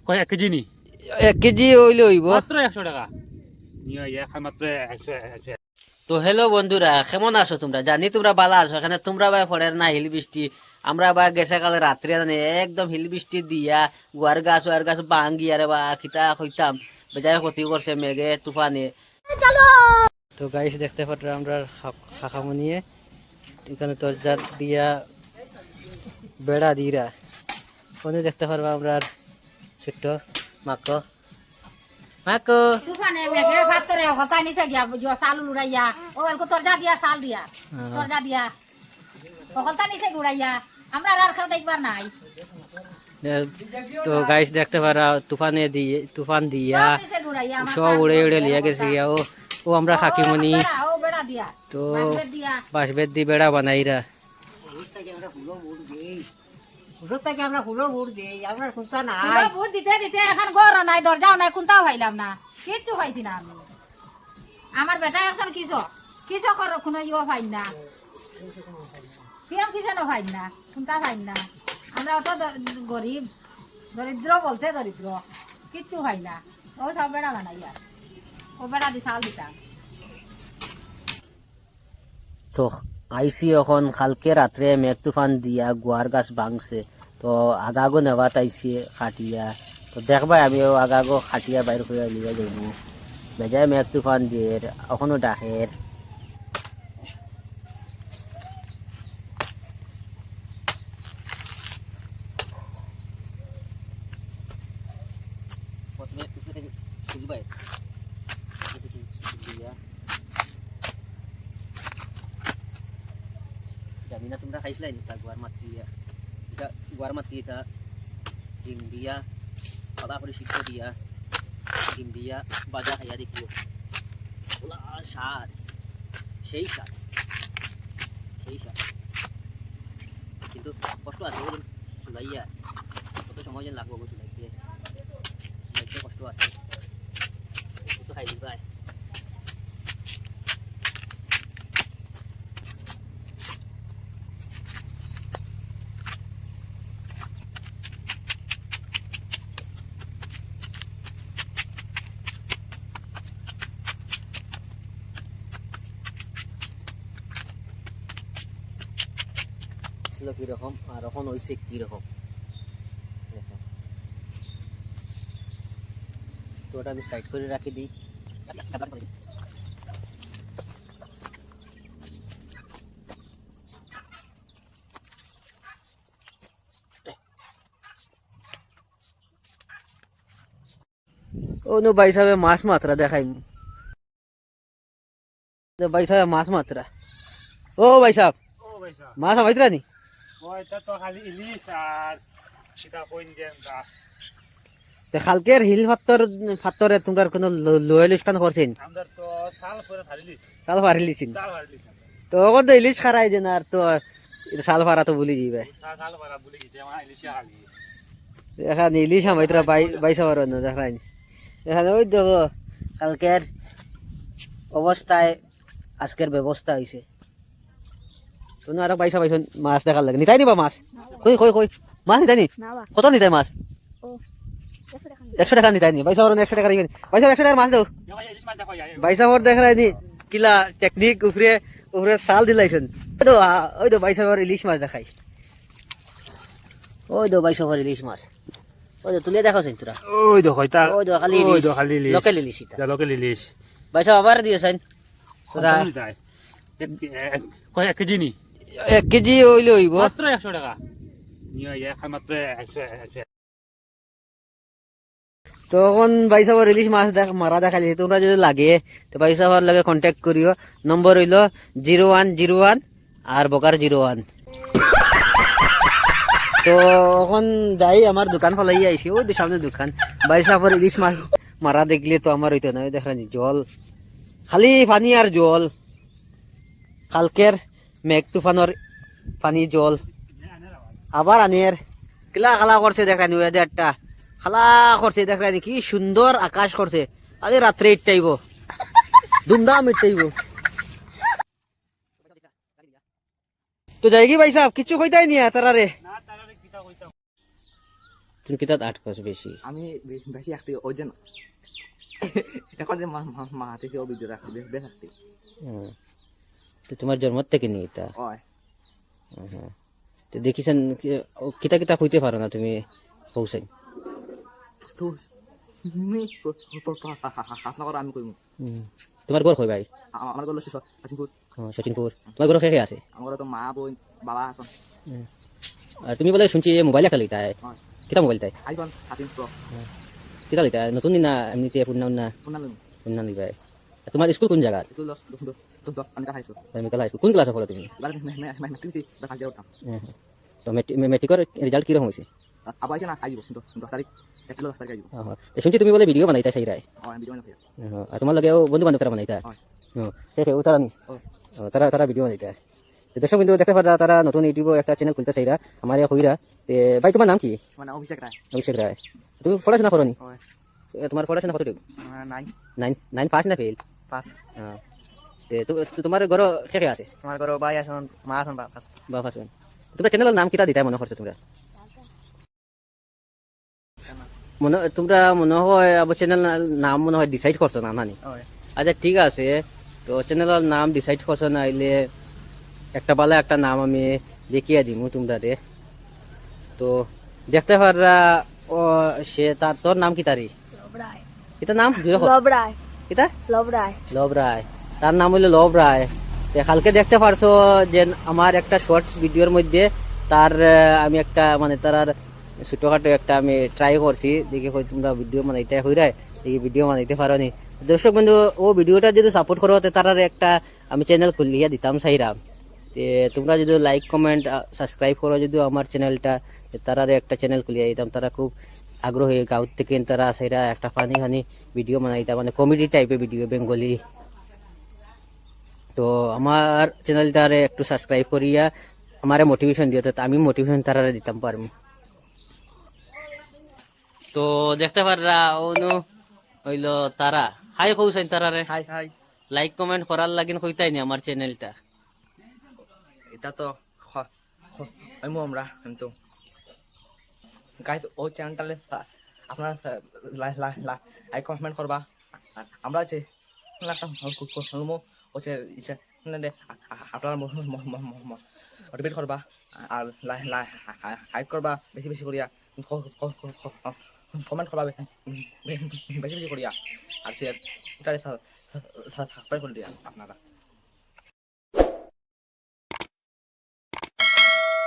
কয় 1 কেজি নি 1 কেজি হইলে হইব মাত্র 100 টাকা নিয়ে এখন মাত্র 100 তো হ্যালো বন্ধুরা কেমন আছো তোমরা জানি তোমরা ভালো আছো এখানে তোমরা ভাই পড়ের না হিল বৃষ্টি আমরা বা গেছে কালে রাত্রে জানি একদম হিল বৃষ্টি দিয়া ওয়ার গাছ ভাঙ্গি আরে বা খিতা হইতাম বেজায় ক্ষতি করছে মেঘে তুফানে তো গাইস দেখতে পাচ্ছ আমরা খাখামনিয়ে এখানে দরজা দিয়া বেড়া দিরা ওখানে দেখতে পারবা আমরা ছোট্ট মাকো মাকো তুফানে মেঘে ফাতরে হতা নিছে গিয়া বুঝো সাল উড়াইয়া ও এলকো তরজা দিয়া সাল দিয়া তরজা দিয়া হতা নিছে গুড়াইয়া আমরা আর খাও দেখবার নাই তো গাইস দেখতে পারা তুফান দিয়া সব নিছে গুড়াইয়া আমার সব উড়ে উড়ে লিয়ে গেছে ও ও আমরা খাকিমনি ও বেড়া দিয়া তো বাঁশের দিয়া বাঁশবেত দি বেড়া বানাইরা পুরো ভোট দিতে দিতে এখন ঘর নাই দরজাও নাই কোনটাও পাইলাম না কিচ্ছু পাইছি না আমি আমার বেটা এখন কৃষকের কোনো ইয়ে পাই না পিএম কিষানও পাই না কোনটা পাই না আমরা অত গরিব দরিদ্র বলতে দরিদ্র কিচ্ছু পাই না ও সব বেড়া বানাইয়া ও বেড়া দি চাল দিতাম তো আইসি এখন কালকে রাত্রে মেঘ তুফান দিয়া গুয়ার গাছ ভাঙছে তো আগাগো নেওয়াত আইসি খাটিয়া তো দেখবাই আমিও আগাগো খাটিয়া বাইর করে লিয়ে যাইব বেজায় মেঘ তুফান দিয়ে এখনো ডাকের জানি না তোমরা খাইছিলাই নি গুয়ার মাটি এটা ডিম দিয়া আদা করে সিদ্ধ দিয়া ডিম দিয়া বাজা খাইয়া দেখিও ওলা স্বাদ সেই স্বাদ কিন্তু কষ্ট আছে ওই চুলাইয়া কত সময় যেন লাগবো চুলাইতে কষ্ট আছে একটু খাই দিবা ছিল কিরকম আর এখন হয়েছে কিরকম তো ওটা আমি সাইড করে রাখি দিই ও নো ভাই সাহেব মাছ মাত্রা দেখাই ভাই সাহেব মাছ মাত্রা ও ভাই সাহেব ও ভাই সাহেব মাছ আবাইতরা নি ওইটা তো খালি ইলিশ আর সেটা কইন দেন গা কালকের হিল ফাত্তরে তোমরা কোনো লোয়েলিশ কান করছেন আমরা তো সাল করে ফারিলিস সাল ফারিলিছেন সাল ফারিলিস তো ওখান তো ইলিশ খারাই যে না আর তো সাল ফারা তো ভুলি যাবে সাল ফারা বলে গেছে আমার ইলিশ খালি এখন ইলিশ আমাইতরা বাইশা পারো না দেখাই এখানে ওই দেখো কালকের অবস্থায় আজকের ব্যবস্থা হয়েছে তুমি আরো বাইশা বাইশ মাছ দেখার লাগে নিতাই নিবা মাছ কই মাছ নিতাই নি কত নিতাই মাছ 100 টাকা নিতাই নি বাইশা 100 টাকা বাইশা 100 টাকার মাছ দাও ইলিশ মাছ দেখো বাইশা দেখাই নি কিলা টেকনিক উপরে সাল দিলাইছেন ওই তো বাইশা ইলিশ মাছ দেখাই ওই তো বাইশা ইলিশ মাছ ওই তো তুলে দেখাছেন তোরা ওই দেখো এটা ওই তো খালি ইলিশ লোকাল ইলিশ এটা লোকাল ইলিশ বাইশা আবার দিয়েছেন তোরা কয় 1 কেজি নি 1 কেজি হইলে হইব মাত্র 100 টাকা নিয়ে এখন মাত্র 100 তখন বাইসাবার ইলিশ মাছ মারা দেখালি তোমরা যদি লাগে তো বাইসাবার লাগে কন্ট্যাক্ট করিও নম্বর হইল 0101 আর বকার 01 তো এখন যাই আমার দোকান ফলাই আইসি ওই সামনে দোকান বাইসাবার ইলিশ মাছ মারা দেখলে তো আমার হইতো না দেখানি জল খালি পানি আর জল কালকের মেঘ তুফানোর পানি জল আবার আনের কিলা খালা করছে দেখানি ওয়েদারটা খালা করছে দেখানি কি সুন্দর আকাশ করছে আজ রাত্রে ইটাইব ধুমধাম ইটাইব তো যাই কি ভাই সাহেব কিছু কইতাই নি তারারে তুমি কিতাত আটকস বেশি? আমি বেশি একটি ওই যে এখন যে মা থেকে ও ভিডিও রাখতে বেশ একটি তো তোমার জন্ম থেকে নিয়ে এটা হয় তো দেখিছেন কিতা কিতা হইতে পারো না তুমি হৌসাই তো তুমি আপনার আমি করবো তোমার ঘর কই ভাই? আমার গেল সচিনপুর সচিনপুর। তোমার ঘর খেয়ে আছে? আমার তো মা বোন বাবা এখন আর তুমি বলে শুনছি মোবাইল একটা লইতাই, কিতা মোবাইল তাই? আইফোন 13 প্রো কিতা লইতাই নতুন না এমনিতে পুরনা না? ফোনালুম পুরনা লইবাই। তোমার স্কুল কোন জায়গা? তো আমি কা হাইছো মেকালা স্কুল। কোন ক্লাসে পড়ো তুমি? বারে মেট্রিক বা কাজ করতাম তো মেট্রিকের রেজাল্ট কিরকম হয়েছে? আবার আইছে না আইব 10 তারিখ 1 কিলো 10 তারিখ আইব তো শুনছি তুমি বলে ভিডিও বানাইতা সেইরাই? ভিডিও বানাই আর তোমার লগেও বন্ধু বান্ধবরা বানাইতা? তারা নি তারা ভিডিও বানাইতা। দর্শক বিন্দু দেখতে পারা তারা নতুন ইউটিউবে একটা চ্যানেল খুলতে চাইরা আমার হইরা। ভাই তোমার নাম কি? মানে অভিষেক রায়। অভিষেক রায়। তুমি পড়াশোনা করো নি? হয় তোমার পড়াশোনা কতটুকু? 9 পাস না ফেল? পাস। তোমার ঘর কে কে আছে? আমার ঘর ভাই আছেন মা আছেন বাবা আছেন। তোমরা চ্যানেলের নাম কিতা দিতাই মনে করছো তোমরা? তোমরা মনে হয় আবার চ্যানেল নাম মনে হয় ডিসাইড করছো না নানি? আচ্ছা ঠিক আছে, তো চ্যানেলের নাম ডিসাইড করছো না আইলে একটা বালা একটা নাম আমি দেখিয়ে দিব তোমরা রে। তো দেখতে পাররা ও সে তার তোর নাম কি তারি? কিতা নাম? কিতা? লব রায়। তার নাম হইলো লব রায়। কালকে দেখতে পারছো যে আমার একটা শর্টস ভিডিওর মধ্যে তার আমি একটা মানে তার ছোটখাটো একটা আমি ট্রাই করছি, দেখি তোমরা ভিডিও বানাইতে হইরাই দেখি ভিডিও বানাইতে পারো নি। দর্শক বন্ধু ও ভিডিওটা যদি সাপোর্ট করো তার একটা আমি চ্যানেল খুলিয়া দিতাম চাইরাম। তোমরা যদি লাইক কমেন্ট সাবস্ক্রাইব করো যদি আমার চ্যানেলটা, তারারে একটা চ্যানেল খুলিয়া দিতাম। তারা খুব আগ্রহী, গাঁও থেকে তারা সেরা একটা ফানি ভিডিও বানাইতাম, মানে কমেডি টাইপের ভিডিও বেঙ্গলি। তো আমার চ্যানেলটারে একটু সাবস্ক্রাইব করিয়া আমারে মোটিভেশন দিও, তো আমি মোটিভেশন তারারে দিতাম পারবো। তো দেখতে পাররা অনু হইলো তারা হাই কৌছেন তারারে হাই হাই লাইক কমেন্ট করার লাগিন কইতাই নি আমার চ্যানেলটা। এটা তো আমি আমরা কিন্তু গাইস ও চ্যানেলটালে আপনারা লাইক কমেন্ট করবা। আমরা আছে হচ্ছে আপনারা মোটিভেট করবা আর লাইক করবা বেশি বেশি করিয়া, কমেন্ট করবা বেশি বেশি করিয়া, আর সে সাবস্ক্রাইব করে দিয়া আপনারা।